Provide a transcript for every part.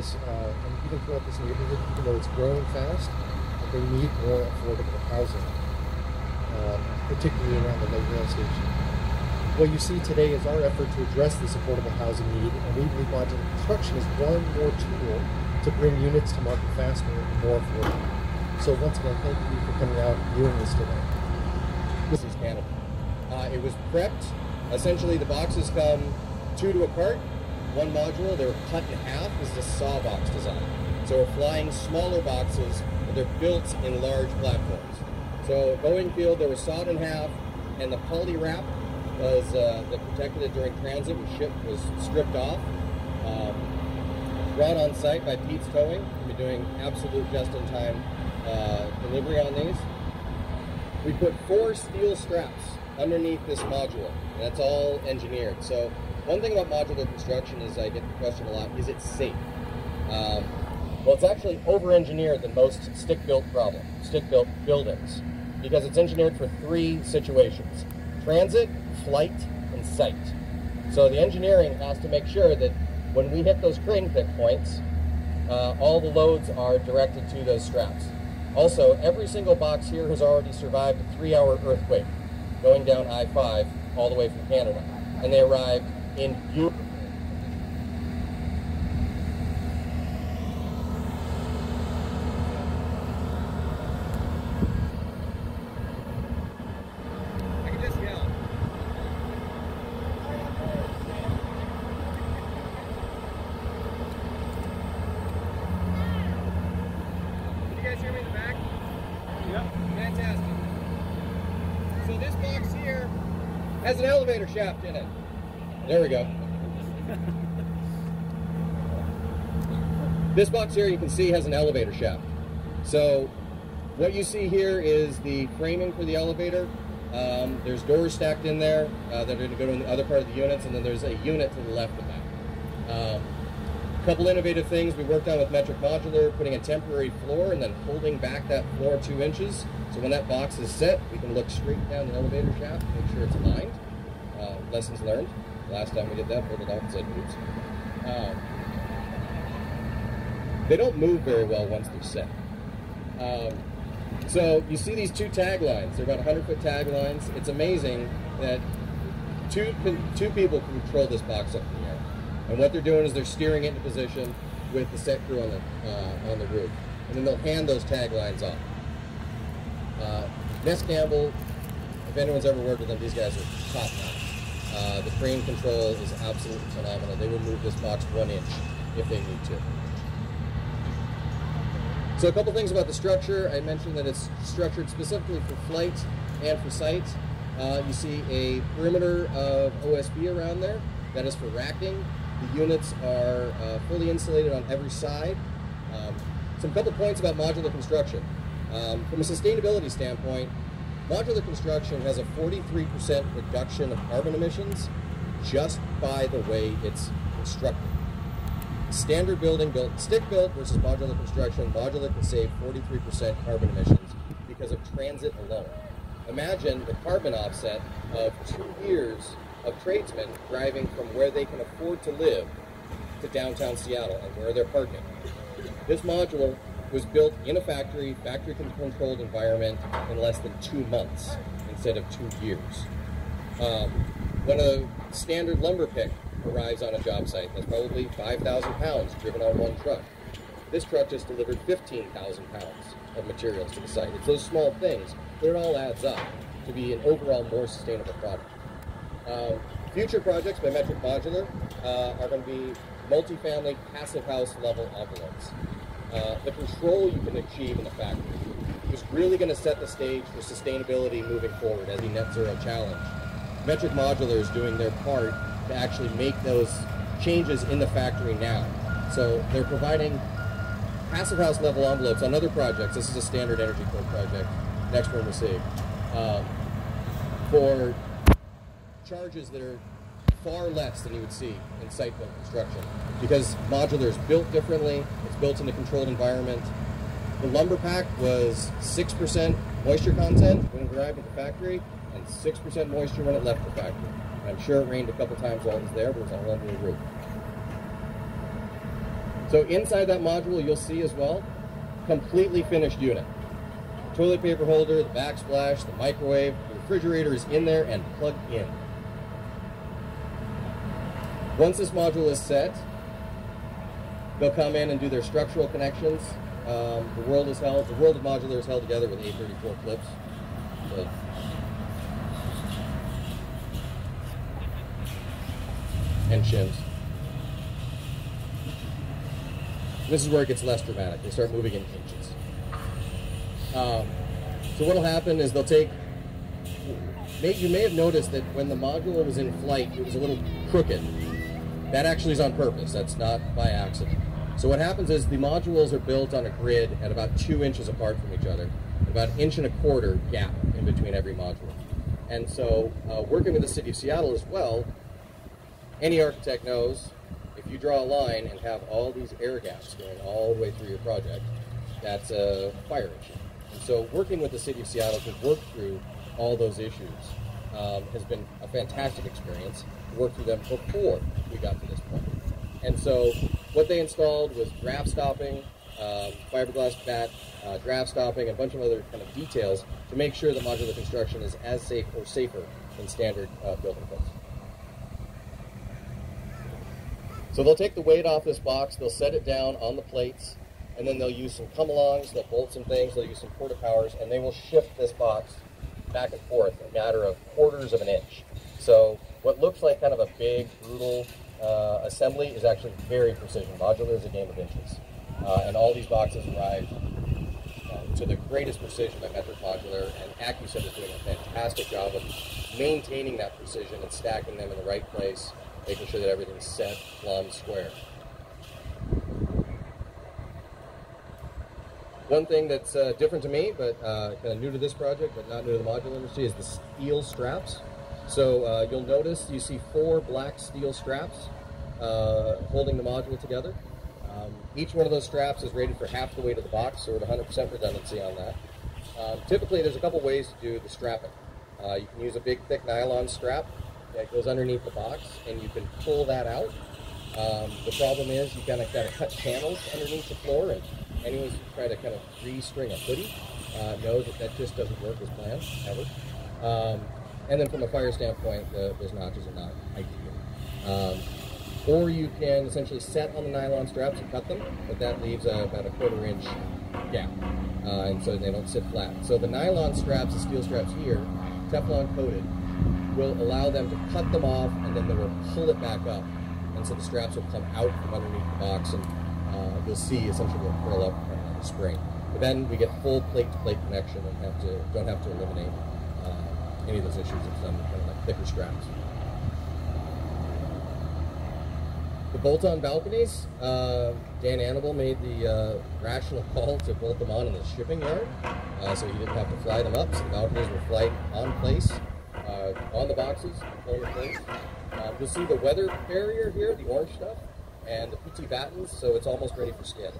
areas, and even throughout this neighborhood, even though it's growing fast, they need more affordable housing, particularly around the light rail station. What you see today is our effort to address this affordable housing need, and we believe modular construction is one more tool to bring units to market faster and more affordable. So once again, thank you for coming out and viewing this today. This is Canada. It was prepped. Essentially, the boxes come 2 to a cart, one module. They're cut in half. This is a saw box design. So we're flying smaller boxes, but they're built in large platforms. So going field, they were sawed in half, and the poly wrap was that protected it during transit was stripped off. Brought on site by Pete's Towing. We're doing absolute just-in-time delivery on these. We put 4 steel straps underneath this module. And that's all engineered. So one thing about modular construction is I get the question a lot, is it safe? Well, it's actually over-engineered than most stick-built buildings, because it's engineered for 3 situations: transit, flight, and sight. So the engineering has to make sure that when we hit those crane pick points, all the loads are directed to those straps. Also, every single box here has already survived a 3-hour earthquake going down I-5 all the way from Canada, and they arrived in beautiful. I can just yell. Can you guys hear me in the back? Yep. Fantastic. So this box here has an elevator shaft in it. There we go. This box here, you can see, has an elevator shaft. So what you see here is the framing for the elevator. There's doors stacked in there that are going to go to the other part of the units, and then there's a unit to the left of that. A couple innovative things we worked on with metric modular, putting a temporary floor and then holding back that floor 2 inches. So when that box is set, we can look straight down the elevator shaft, make sure it's aligned. Lessons learned. Last time we did that, pulled it out and said, oops. They don't move very well once they're set. So you see these 2 taglines. They're about 100-foot taglines. It's amazing that two people can control this box up in the air. And what they're doing is they're steering it into position with the set crew on the roof. And then they'll hand those taglines off. Ness Campbell, if anyone's ever worked with them, these guys are top notch. The crane control is absolutely phenomenal. They will move this box 1 inch if they need to. So a couple things about the structure. I mentioned that it's structured specifically for flight and for sight. You see a perimeter of OSB around there. That is for racking. The units are fully insulated on every side. Some couple points about modular construction. From a sustainability standpoint, modular construction has a 43% reduction of carbon emissions just by the way it's constructed. Standard building built stick-built versus modular construction, modular can save 43% carbon emissions because of transit alone. Imagine the carbon offset of 2 years of tradesmen driving from where they can afford to live to downtown Seattle and where they're parking. This modular was built in a factory-controlled environment in less than 2 months instead of 2 years. When a standard lumber pick arrives on a job site, that's probably 5,000 pounds driven on one truck. This truck just delivered 15,000 pounds of materials to the site. It's those small things, but it all adds up to be an overall more sustainable product. Future projects by Metric Modular are going to be multifamily passive house level envelopes. The control you can achieve in the factory is really going to set the stage for sustainability moving forward as a net zero challenge. Metric Modular is doing their part to actually make those changes in the factory now. So they're providing passive house level envelopes on other projects. This is a standard energy code project, next one we'll see, for charges that are far less than you would see in site-built construction. Because modular is built differently, it's built in a controlled environment. The lumber pack was 6% moisture content when it arrived at the factory, and 6% moisture when it left the factory. I'm sure it rained a couple times while it was there, but it was all under the roof. So So inside that module, you'll see as well, completely finished unit. Toilet paper holder, the backsplash, the microwave, the refrigerator is in there and plugged in. Once this module is set, they'll come in and do their structural connections. The world of modular is held together with 834 clips. So, and shims. This is where it gets less dramatic. They start moving in inches. So what will happen is they'll take, you may have noticed that when the module was in flight, it was a little crooked. That actually is on purpose. That's not by accident. So what happens is the modules are built on a grid at about 2 inches apart from each other, about 1.25 inch gap in between every module. And so working with the city of Seattle as well, any architect knows if you draw a line and have all these air gaps going all the way through your project, that's a fire issue. And so working with the city of Seattle to work through all those issues has been a fantastic experience to work through them before we got to this point. And so what they installed was draft stopping, fiberglass bat, draft stopping, and a bunch of other kind of details to make sure that modular construction is as safe or safer than standard building codes. So they'll take the weight off this box, they'll set it down on the plates, and then they'll use some come-alongs, they'll bolt some things, they'll use some porta powers, and they will shift this box back and forth a matter of 1/4 of an inch. So what looks like kind of a big, brutal assembly is actually very precision. Modular is a game of inches. And all these boxes arrive to the greatest precision at Metric Modular, and AccuSet is doing a fantastic job of maintaining that precision and stacking them in the right place, making sure that everything's set, plumb, square. One thing that's different to me, but kind of new to this project, but not new to the modular industry, is the steel straps. So you'll notice you see 4 black steel straps holding the module together. Each one of those straps is rated for half the weight of the box, so we're at 100% redundancy on that. Typically, there's a couple ways to do the strapping. You can use a big, thick nylon strap that goes underneath the box, and you can pull that out. The problem is you kind of got to cut channels underneath the floor, and anyone who try to kind of re-string a hoodie knows that that just doesn't work as planned, ever. And then from a fire standpoint, those notches are not ideal. Or you can essentially set on the nylon straps and cut them, but that leaves about a 1/4 inch gap, and so they don't sit flat. So the nylon straps, the steel straps here, Teflon coated, will allow them to cut them off, and then they will pull it back up. And so the straps will come out from underneath the box, and you'll see essentially they'll curl up on the spring. But then we get full plate-to-plate connection and don't have to eliminate any of those issues. It's done kind of like thicker straps. The bolt-on balconies, Dan Annable made the rational call to bolt them on in the shipping yard, so he didn't have to fly them up. So the balconies will fly on place, on the boxes, on the plates. You'll see the weather barrier here, the orange stuff, and the PT battens, so it's almost ready for skin.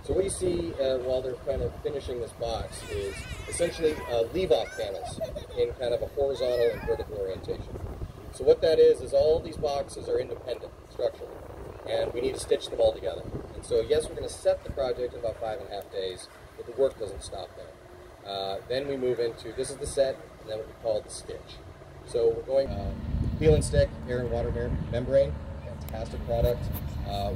So what you see while they're kind of finishing this box is essentially leave-off panels in kind of a horizontal and vertical orientation. So what that is all these boxes are independent structurally, and we need to stitch them all together. And so yes, we're going to set the project in about 5.5 days, but the work doesn't stop there. Then we move into, this is the set, and then what we call the stitch. So we're going peel and stick, air and water membrane, fantastic product.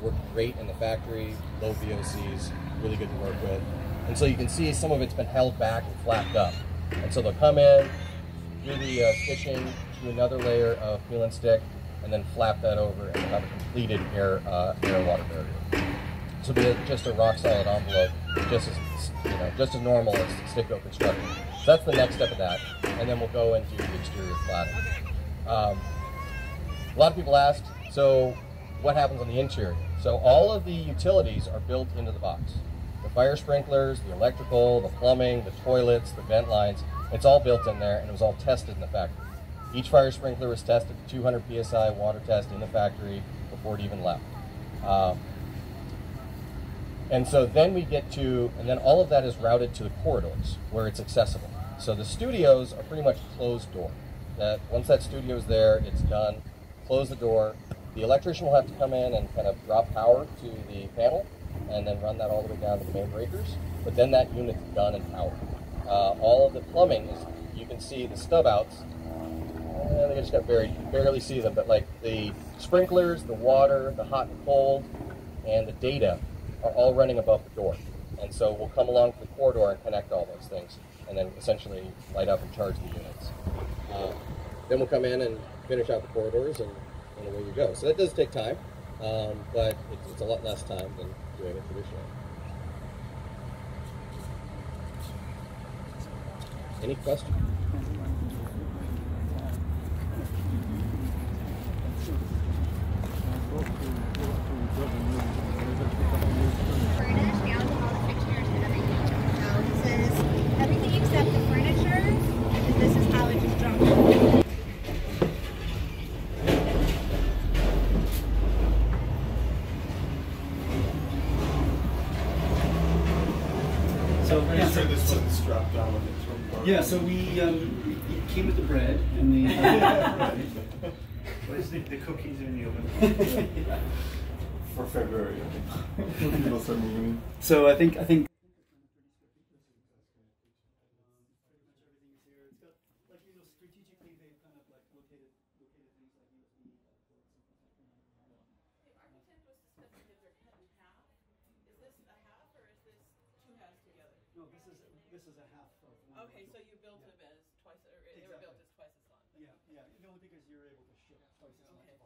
Worked great in the factory, low VOCs, really good to work with. And so you can see some of it's been held back and flapped up. And so they'll come in, do the stitching, do another layer of peel and stick, and then flap that over, and we'll have a completed air and water barrier. So it'll be just a rock solid envelope, just as normal as stick-built construction. So that's the next step of that, and then we'll go and do the exterior cladding. A lot of people asked, so what happens on the interior? So all of the utilities are built into the box. The fire sprinklers, the electrical, the plumbing, the toilets, the vent lines, it's all built in there, and it was all tested in the factory. Each fire sprinkler was tested, 200 PSI water test in the factory before it even left. And so then we get to, and then all of that is routed to the corridors where it's accessible. So the studios are pretty much closed door. That once that studio is there, it's done. Close the door, The electrician will have to come in and kind of drop power to the panel and then run that all the way down to the main breakers. But then that unit's done and powered. All of the plumbing is, you can see the stub outs. I just got barely see them, but like the sprinklers, the water, the hot and cold, and the data are all running above the door. And so we'll come along the corridor and connect all those things, and then essentially light up and charge the units. Then we'll come in and finish out the corridors, and away you go. So that does take time, but it's a lot less time than doing it traditionally. Any questions? Furnished, we also all the fixtures and everything. So this is everything except the furniture, and this is how it just drops. So I'm sure this wasn't strapped down with it. yeah, so we came with the bread and the. Where's the cookies in the oven? For February, I think. So I think. No, this is a half of one. Okay, so you built it as twice, or they were built as twice as long. Yeah, only because you're able to ship twice as much. Okay.